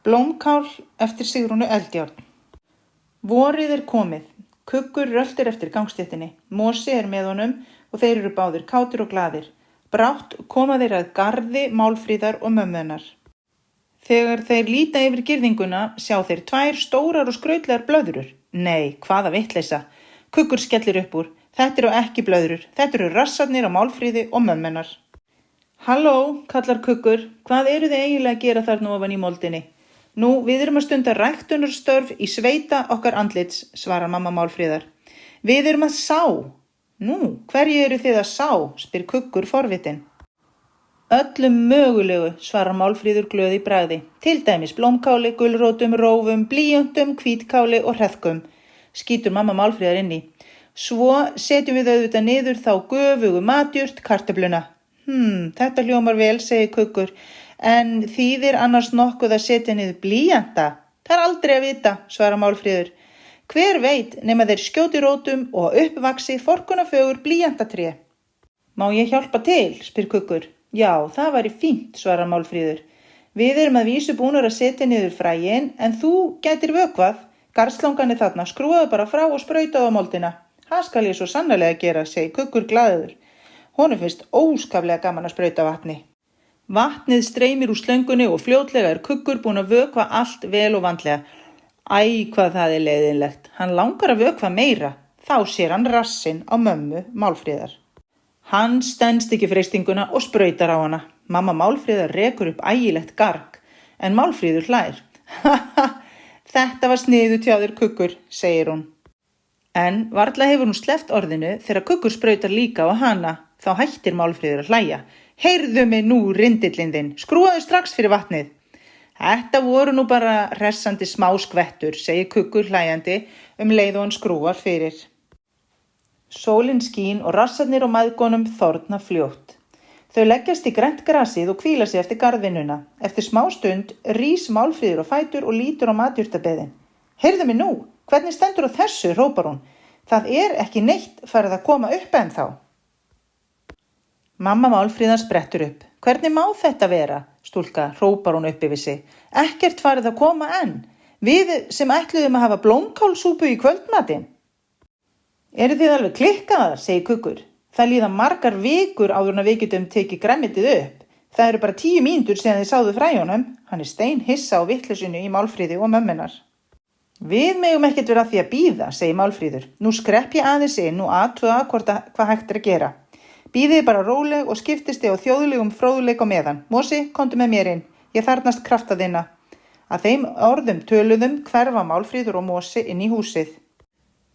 Blómkál eftir Sigrúnu Eldjárn. Vorið er komið. Kuggur röltir eftir gangstéttinni. Mosi er með honum og þeir eru báðir kátir og glaðir. Brátt koma þeir að garði Málfríðar og mömmu hennar. Þegar þeir líta yfir girðinguna sjá þeir 2 stórar og skrautlegar blöðrur. Nei, hvaða vitleysa. Kuggur skellir upp úr. Þetta eru ekki blöðrur. Þetta eru rassarnir á Málfríði og mömmu hennar. Halló, kallar Kuggur. Hvað eru þið eiginlega að gera þarna ofan í moldinni? Nú, við erum að stunda ræktunarstörf í sveita okkar andlits, svarar mamma Málfríðar. Við erum að sá. Nú, hverju eru þið að sá? Spyr Kuggur forvitin. Öllum mögulegu, svarar Málfríður glöð í bragði. Til dæmis blómkáli, gulrótum, rófum, blýöntum, hvítkáli og hreðkum. Skýtur mamma Málfríðar inn í. Svo setjum við auðvitað niður þá göfugu matjurt kartöfluna. Þetta hljómar vel, segir Kuggur, en þýðir annars nokkuð að setja niður blýanta? Það er aldrei að vita, svarar Málfríður. Hver veit nema þeir skjóti rótum og uppvaxi forkunnafögur blýantatré. Má ég hjálpa til, spyr Kuggur. Já, það væri fínt, svarar Málfríður. Við erum að vísu búnir að setja niður fræin, en þú gætir vökvað. Garðslangan er þarna, skrúaðu bara frá og sprautaðu á moldina. Það skal ég svo sannarlega gera, segir Kuggur glaður. Honum finnst óskaplega gaman að sprauta vatni. Vatnið streymir úr slöngunni og fljótlega er Kuggur búinn að vökva allt vel og vandlega. Æ, hvað það er leiðinlegt. Hann langar að vökva meira. Þá sér hann rassinn á mömmu Málfríðar. Hann stenst ekki freistinguna og sprautar á hana. Mamma Málfríðar rekur upp ægilegt garg, en Málfríður hlær. Þetta var sniðugt hjá þér, Kuggur, segir hún. En varla hefur hún sleppt orðinu þegar Kuggur sprautar líka á hana. Þá hættir Málfríður að hlæja. Heyrðu mig nú, rindillinn þinn, skrúaðu strax fyrir vatnið. Þetta voru nú bara hressandi smáskvettur, segir Kuggur hlæjandi leið og hann skrúar fyrir. Sólin skín og rassarnir og mæðgunum þorna fljótt. Þau leggjast í grænt grasið og hvíla sig eftir garðvinnuna. Eftir smá stund rís Málfríður á fætur og lítur á matjurtabeðin. Heyrðu mig nú, hvernig stendur á þessu, hrópar hún. Það er ekki neitt farið að koma upp ennþá. Mamma Málfríðar sprettur upp. Hvernig má þetta vera? Stúlka, hrópar hún upp yfir sig. Ekkert farið að koma enn. Við sem ætluðum að hafa blómkálsúpu í kvöldmatinn. Eru þið alveg klikkaðar, segir Kuggur. Það líða margar vikur áður en við getum tekið grænmetið upp. Það eru bara 10 mínútur síðan þið sáðu fræjunum. Hann er steinhissa á vitleysinu í Málfríði og mömmunar. Við megum ekkert vera að því að bíða, segir Málfríður. Nú skrepp ég aðeins inn og athuga hvað hægt er að gera. Bíðið bara róleg og skiptist þið á þjóðlegum fróðuleik á meðan. Mosi, komdu með mér inn. Ég þarfnast krafta þinna. Að þeim orðum töluðum hverfa Málfríður og Mosi inn í húsið.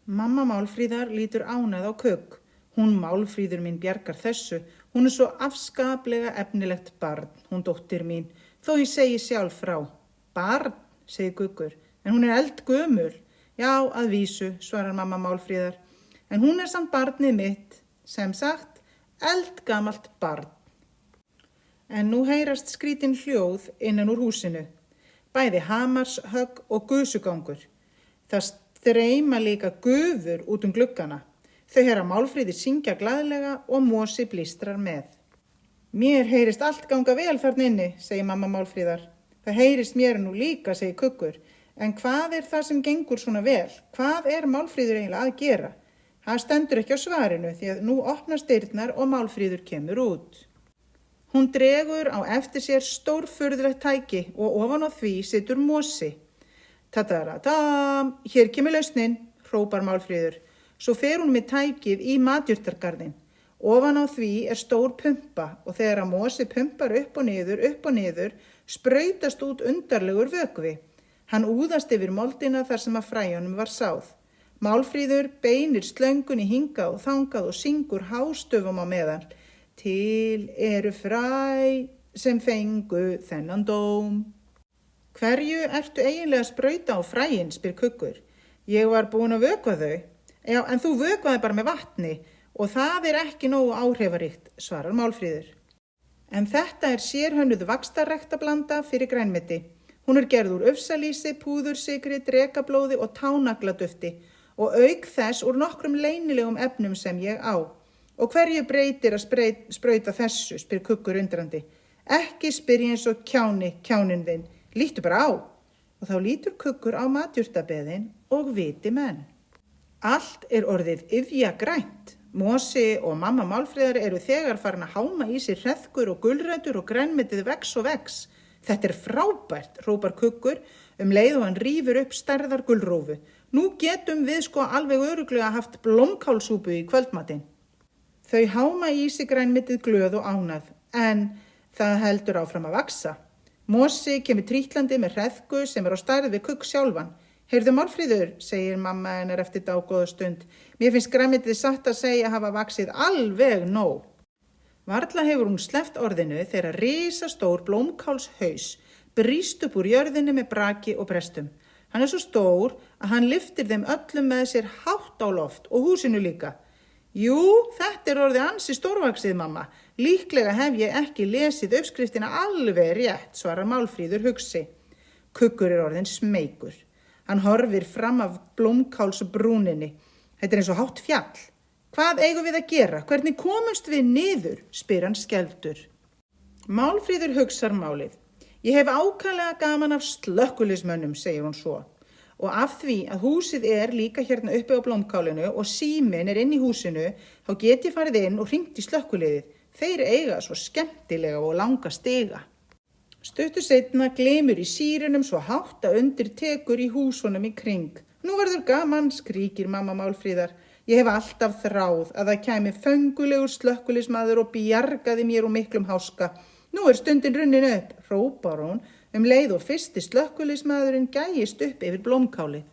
Mamma Málfríðar lítur ánægð á Kugg. Hún Málfríður mín bjargar þessu. Hún er svo afskaplega efnilegt barn, hún dóttir mín. Þó ég segi sjálf frá. Barn, segir Kuggur. En hún er eldgömul. Já, að vísu, svarar mamma Málfríðar. En hún er samt barnið mitt. Sem sagt, eldgamalt barn. En nú heyrast skrítin hljóð innan úr húsinu. Bæði hamarshögg og gusugangur. Það streyma líka gufur út gluggana. Þau heyra Málfríði syngja glaðlega og Mosi blístrar með. Mér heyrist allt ganga vel þarna inni, segir mamma Málfríðar. Það heyrist mér nú líka, segir Kuggur. En hvað er það sem gengur svona vel? Hvað er Málfríður eiginlega að gera? Það stendur ekki á svarinu því að nú opnast dyrnar og Málfríður kemur út. Hún dregur á eftir sér stórfurðulegt tæki og ofan á því situr Mosi. Ta-ta-ra-tam, hér kemur lausnin, hrópar Málfríður. Svo fer hún með tækið í matjurtargarðinn. Ofan á því er stór pumpa og þegar að Mosi pumpar upp og niður, sprautast út undarlegur vökvi. Hann úðast yfir moldina þar sem að fræjunum var sáð. Málfríður beinir slöngunni hingað og þangað og syngur hástöfum á meðan. Til eru fræ sem fengu þennan dóm. Hverju ertu eiginlega að sprauta á fræin, spyr Kuggur. Ég var búin að vökva þau. Já, en þú vökvaði bara með vatni og það er ekki nógu áhrifaríkt, svarar Málfríður. En þetta er sérhönnuð vaxtarræktablanda fyrir grænmeti. Hún er gerð úr ufsalísi, púðursykri, drekablóði og tánagladufti og auk þess úr nokkrum leynilegum efnum sem ég á. Og hverju breytir að sprauta þessu, spyr Kuggur undrandi. Ekki spyr ég eins og kjánin þinn, líttu bara á. og þá lítur Kuggur á matjurtabeðin og viti menn. Allt orðið iðjagrænt. Mosi og mamma Málfríðar eru þegar farin að háma í sig hreðkur og gulrætur og grænmetið vex og vex. Þetta frábært, hrópar Kuggur leið og hann rífur upp stærðar gulrófu. Nú getum við alveg örugglega haft blómkálsúpu í kvöldmatinn. Þau háma í sig grænmetið glöð og ánað, en það heldur áfram að vaxa. Mosi kemur trítlandi með hreðku sem á stærð við Kugg sjálfan. Heyrðu Málfríður, segir mamma hennar eftir dágóða stund. Mér finnst grænmetið satt að segja hafa vaxið alveg nóg. Varla hefur hún sleppt orðinu þegar risastór blómkálshaus brýst upp úr jörðinni með braki og brestum. Hann svo stór að hann lyftir þeim öllum með sér hátt á loft og húsinu líka. Jú, þetta orðið ansi stórvaxið, mamma. Líklega hef ég ekki lesið uppskriftina alveg rétt, svarar Málfríður hugsi. Kuggur orðinn smeykur. Hann horfir fram af blómkálsbrúninni. Þetta eins og hátt fjall. Hvað eigum við að gera? Hvernig komumst við niður? Spyr hann skelfdur. Málfríður hugsar málið. Ég hef ákaflega gaman af slökkviliðsmönnum, segir hún svo. Og af því að húsið líka hérna uppi á blómkálinu og síminn inni í húsinu, þá get ég farið inn og hringt í slökkviliðið. Þeir eiga svo skemmtilega og langa stiga. Stuttu seinna glymur í sírunum svo hátt að undir tekur í húsunum í kring. Nú verður gaman, skríkir mamma Málfríðar. Ég hef alltaf þráð að það kæmi föngulegur slökkviliðsmaður og bjargaði mér úr miklum háska. Nú stundin runnin upp, hrópar hún leið og fyrsti slökkviliðsmaðurinn gægist upp yfir blómkáli.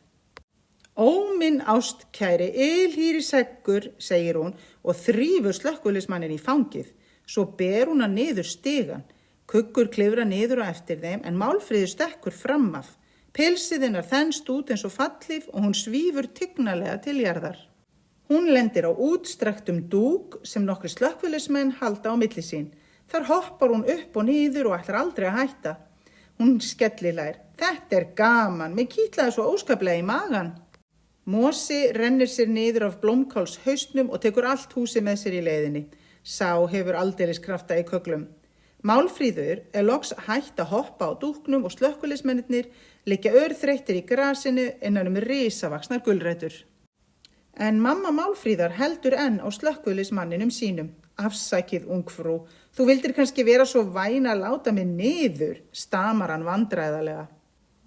Ó minn ástkæri, ylhýri seggur, segir hún og þrífur slökkviliðsmanninn í fangið. Svo ber hún hann niður stigann. Kuggur klifrar niður á eftir þeim en Málfríður stekkur fram af. Pilsið hennar þenst út eins og fallhlíf og hún svífur tignalega til jarðar. Hún lendir á útstrektum dúk sem nokkrir slökkviliðsmenn halda á milli sín. Þar hoppar hún upp og niður og ætlar aldrei að hætta. Hún skellilær. Þetta gaman, mér kýtlaði svo óskaplega í magan. Mosi rennir sér niður af blómkálshausnum og tekur allt húsið með sér í leiðinni. Sá hefur aldeilis krafta í köglum. Málfríður loks hætt að hoppa á dúknum og slökkviliðsmennirnir liggja örþreyttir í grasinu innan risavaxnar gulrætur. En mamma Málfríðar heldur enn á slökkviliðsmanninum sínum. Afsakið, ungfrú, þú vildir kannski vera svo væn að láta mig niður, stamar hann vandræðalega.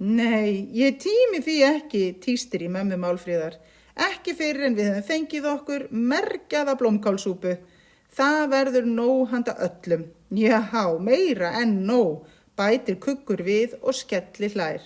Nei, ég tími því ekki, tístir í mömmu Málfríðar. Ekki fyrir en við höfum fengið okkur mergjaða blómkálsúpu. Það verður nóg handa öllum. Jáhá, meira en nóg, bætir Kuggur við og skelli hlær.